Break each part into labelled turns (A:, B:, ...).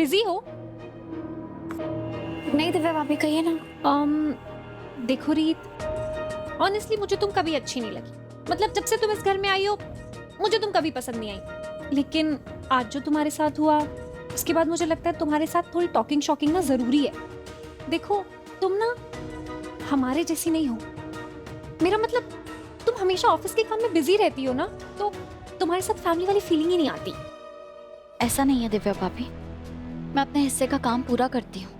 A: Busy हो?
B: नहीं दिव्या भाभी, कहिए ना।
A: देखो रीत, ऑनेस्टली मुझे तुम कभी अच्छी नहीं लगी। मतलब जब से तुम इस घर में आई हो मुझे तुम कभी पसंद नहीं आई। लेकिन आज जो तुम्हारे साथ हुआ उसके बाद मुझे लगता है तुम्हारे साथ थोड़ी टॉकिंग शॉकिंग ना जरूरी है। देखो तुम ना हमारे जैसी नहीं हो। मेरा मतलब तुम हमेशा ऑफिस के काम में बिजी रहती हो ना, तो तुम्हारे साथ फैमिली वाली फीलिंग ही नहीं आती।
B: ऐसा नहीं है दिव्या भाभी, मैं अपने हिस्से का काम पूरा करती हूँ,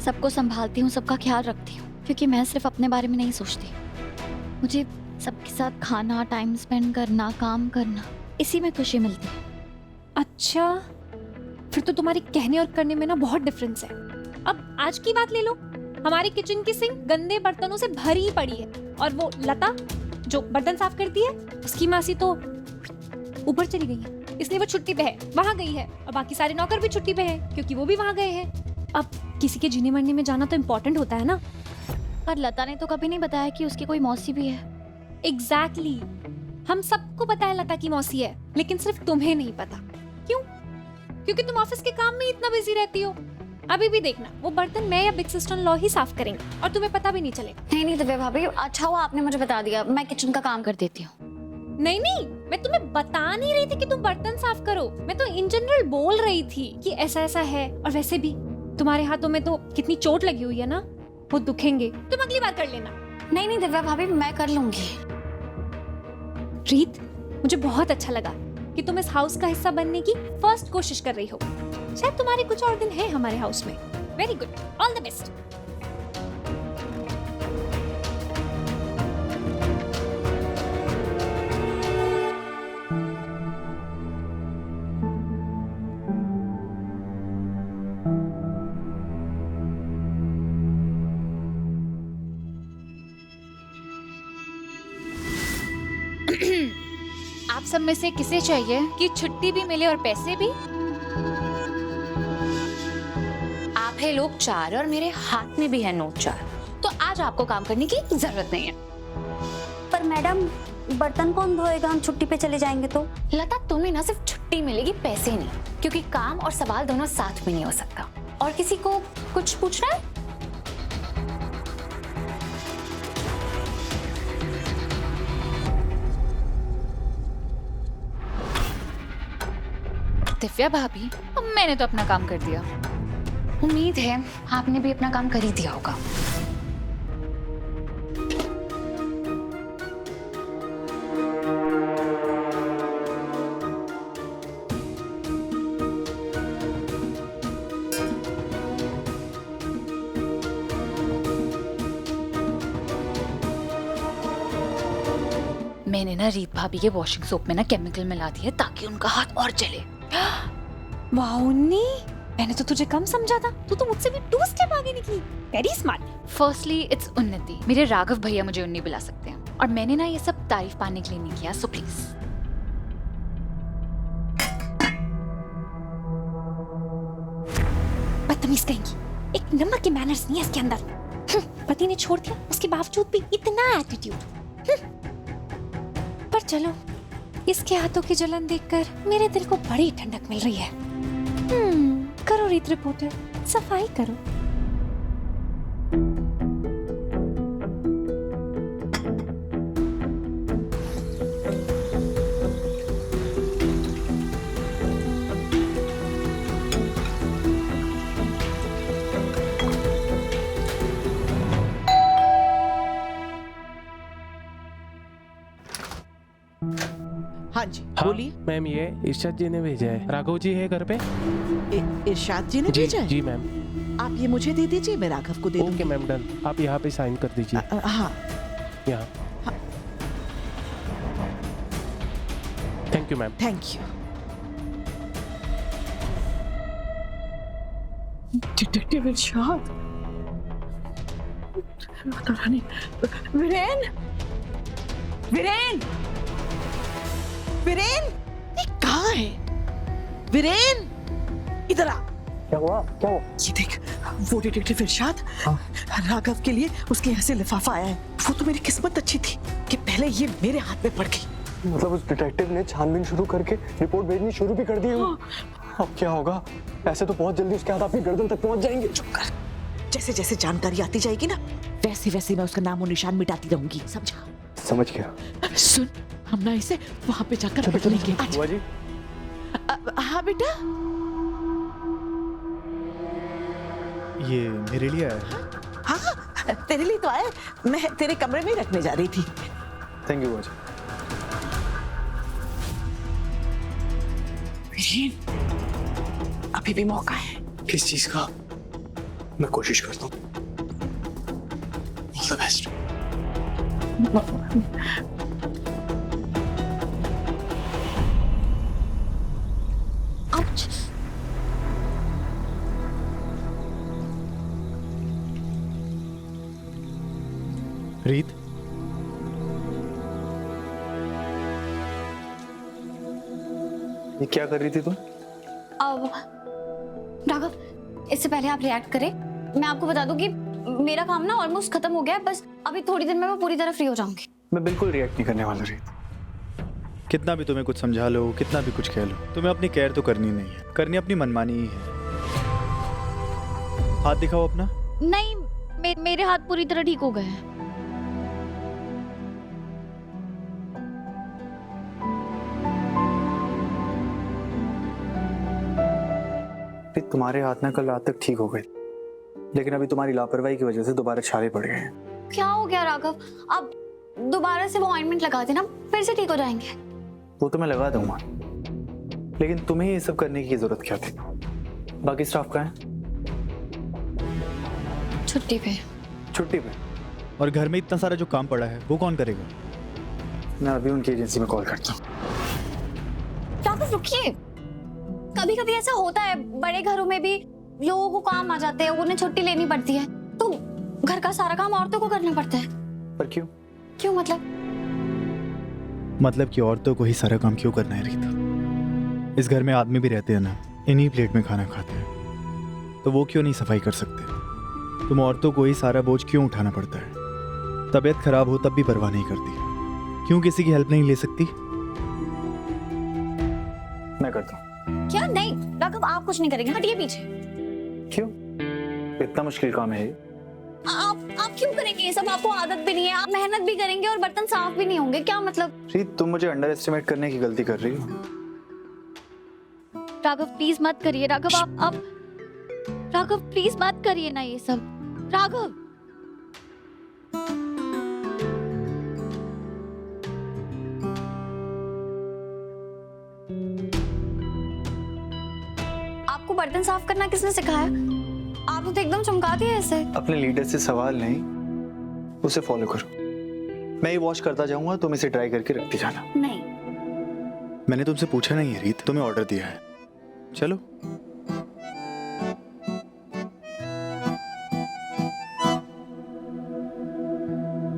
B: सबको संभालती हूँ, सबका ख्याल रखती हूँ, क्योंकि मैं सिर्फ अपने बारे में नहीं सोचती। मुझे सबके साथ खाना, टाइम स्पेंड करना, काम करना, इसी में खुशी मिलती है।
A: अच्छा, फिर तो तुम्हारी कहने और करने में ना बहुत डिफरेंस है। अब आज की बात ले लो, हमारी किचन की सिंक गंदे बर्तनों से भरी पड़ी है और वो लता जो बर्तन साफ करती है उसकी मासी तो ऊपर चली गई है, इसलिए वो छुट्टी पे है, वहां गई है। और बाकी सारे नौकर भी छुट्टी पे हैं क्योंकि वो भी वहां गए हैं। अब किसी के जीने मरने में जाना तो इम्पोर्टेंट होता है ना।
B: पर लता ने तो कभी नहीं बताया कि उसकी कोई मौसी भी है।
A: एग्जैक्टली हम सबको पता है लता की मौसी है, लेकिन सिर्फ तुम्हें नहीं पता। क्यों? क्योंकि तुम ऑफिस के काम में इतना बिजी रहती हो। अभी भी देखना, वो बर्तन मैं या बिग सिस्टर इन लॉ ही साफ करेंगे और तुम्हें पता भी नहीं चलेगा।
B: नहीं दिव्या भाभी, अच्छा हुआ आपने मुझे बता दिया, मैं किचन का काम कर देती हूँ।
A: नहीं नहीं, मैं तुम्हें बता नहीं रही थी कि तुम बर्तन साफ करो, मैं तो इन जनरल बोल रही थी कि ऐसा ऐसा है। और वैसे भी तुम्हारे हाथों में तो कितनी चोट लगी हुई है ना, वो दुखेंगे, तुम अगली बार कर लेना।
B: नहीं दिव्या भाभी, मैं कर लूंगी।
A: रीत, मुझे बहुत अच्छा लगा कि तुम इस हाउस का हिस्सा बनने की फर्स्ट कोशिश कर रही हो। शायद तुम्हारे कुछ और दिन है हमारे हाउस में। Very good, all the best.
C: आप सब में से किसे चाहिए कि छुट्टी भी मिले और पैसे भी?
D: आप है लोग 4 और मेरे हाथ में भी है नोट 4, तो आज आपको काम करने की जरूरत नहीं है।
E: पर मैडम, बर्तन कौन धोएगा? हम छुट्टी पे चले जाएंगे तो।
D: लता, तुम्हें ना सिर्फ छुट्टी मिलेगी, पैसे नहीं, क्योंकि काम और सवाल दोनों साथ में नहीं हो सकता। और किसी को कुछ पूछना है?
C: दिव्या भाभी, अब मैंने तो अपना काम कर दिया।
D: उम्मीद है आपने भी अपना काम कर ही दिया होगा।
C: मैंने ना रीत भाभी के वॉशिंग सोप में ना केमिकल मिला दिया ताकि उनका हाथ और जले।
A: वाह उन्नी, मैंने तो तुझे कम समझा था, तू तो मुझसे भी 2 स्टेप आगे निकली। Very smart.
C: फर्स्टली इट्स उन्नति, मेरे राघव भैया मुझे उन्नी बुला सकते हैं, और मैंने ना ये सब तारीफ पाने के लिए नहीं किया, सो प्लीज।
A: बदतमीज कहेंगी, एक नंबर के मैनर्स नहीं है इसके अंदर। पति ने छोड़ दिया, उसके बावजूद भी इतना एटीट्यूड। पर चलो, इसके हाथों की जलन देखकर मेरे दिल को बड़ी ठंडक मिल रही है। करो रीत रिपोर्टर, सफाई करो।
F: हाँ जी,
G: हाँ,
F: बोलिए।
G: मैम ये इरशाद जी ने भेजा है। राघव जी है घर पे?
F: इरशाद जी ने
G: जी
F: भेजा है?
G: जी मैम।
F: आप ये मुझे दे दीजिए, मैं राघव को दे
G: ओके
F: दूंगी।
G: Ma'am, done. आप यहाँ पे साइन कर दीजिए।
F: हाँ।
G: यहाँ। Thank you ma'am.
F: Thank you. Detective Irshad, Viren, Viren, Viren, ये कहाँ है? वीरेन, इधर आ।
G: क्या हुआ? क्या हुआ?
F: ये देख, वो डिटेक्टिव इरशाद, राघव के लिए उसके यहाँ से लिफाफा आया है। वो तो मेरी किस्मत अच्छी थी कि पहले ये मेरे हाथ में पड़ गई।
H: मतलब उस डिटेक्टिव ने छानबीन शुरू करके रिपोर्ट भेजनी शुरू भी कर दी हो? अब क्या होगा? ऐसे तो बहुत जल्दी उसके हाथ आपकी गर्दन तक पहुंच जाएंगे।
F: चुप कर। जैसे जैसे जानकारी आती जाएगी ना, वैसे वैसे मैं उसका नामो निशान मिटाती रहूंगी, समझा?
H: समझ गया।
F: सुन, हम ना इसे वहां पे जाकर पकड़ लेंगे।
H: बुआ जी,
F: हाँ बेटा।
H: ये मेरे लिए आया है।
F: हाँ, तेरे लिए तो आए। मैं तेरे कमरे में ही रखने जा रही थी।
H: थैंक यू बुआ जी।
F: वीरेन, अभी भी मौका है।
H: किस चीज का? मैं कोशिश करता हूँ। All the best. रीत, ये क्या कर रही थी तुम?
B: अब राघव, इससे पहले आप रिएक्ट करें, मैं आपको बता दूं कि मेरा काम ना ऑलमोस्ट खत्म हो गया है। बस अभी थोड़ी देर में मैं पूरी तरह फ्री हो जाऊंगी।
H: मैं बिल्कुल रिएक्ट नहीं करने वाला रीत। कितना भी तुम्हें कुछ समझा लो, कितना भी कुछ कह लो, तुम्हें अपनी केयर तो करनी नहीं है। करनी अपनी मनमानी ही है। हाथ दिखाओ अपना।
B: नहीं, मेरे हाथ पूरी तरह ठीक हो गए हैं।
H: रीत, तुम्हारे हाथ ना कल रात तक ठीक हो गए, लेकिन अभी तुम्हारी लापरवाही की वजह से दोबारा छाले पड़ गए हैं।
B: क्या हो गया राघव? अब दोबारा से वो ऑइंटमेंट लगा देना, फिर से ठीक हो जाएंगे।
H: वो तो मैं लगा दूंगा, लेकिन तुम्हें ये सब करने की जरूरत क्या थी? बाकी स्टाफ कहाँ है?
B: छुट्टी पे।
H: छुट्टी पे। और घर में इतना सारा जो काम पड़ा है वो कौन करेगा? मैं अभी उनकी एजेंसी में कॉल करता हूँ।
B: राघव रुकिए, कभी कभी ऐसा होता है, बड़े घरों में भी लोगों को काम आ जाते हैं, उन्हें छुट्टी लेनी पड़ती है, तो घर का सारा काम औरतों को करना पड़ता है।
H: पर क्यों?
B: क्यों
H: मतलब कि औरतों को ही सारा काम क्यों करना है रीता? इस घर में आदमी भी रहते हैं ना, इन्हीं प्लेट में खाना खाते हैं, तो वो क्यों नहीं सफाई कर सकते? तुम औरतों को ही सारा बोझ क्यों उठाना पड़ता है? तबीयत खराब हो तब भी परवाह नहीं करती, क्यों किसी की हेल्प नहीं ले सकती? मैं करता हूँ।
B: क्या? नहीं राघव, आप कुछ नहीं करेंगे, हटिए पीछे।
H: क्यों? इतना मुश्किल काम है ये?
B: आप क्यों करेंगे ये सब? आपको आदत भी नहीं है, आप मेहनत भी करेंगे और बर्तन साफ भी नहीं होंगे, क्या मतलब?
H: रीत, तुम मुझे अंडर एस्टिमेट करने की गलती कर रही हो।
B: राघव प्लीज मत करिए। राघव आप राघव प्लीज मत करिए ना ये सब। राघव आपको बर्तन साफ करना किसने सिखाया? आपने तो एकदम चमका दिया ऐसे।
H: अपने लीडर से सवाल नहीं, उसे फॉलो करो। मैं ये वॉश करता जाऊंगा, तुम इसे ड्राई करके रखती जाना।
B: नहीं,
H: मैंने तुमसे पूछा नहीं है रीत, तुम्हें ऑर्डर दिया है। चलो।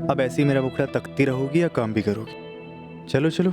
H: अब ऐसे ही मेरा मुखड़ा तकती रहोगी या काम भी करोगी? चलो चलो।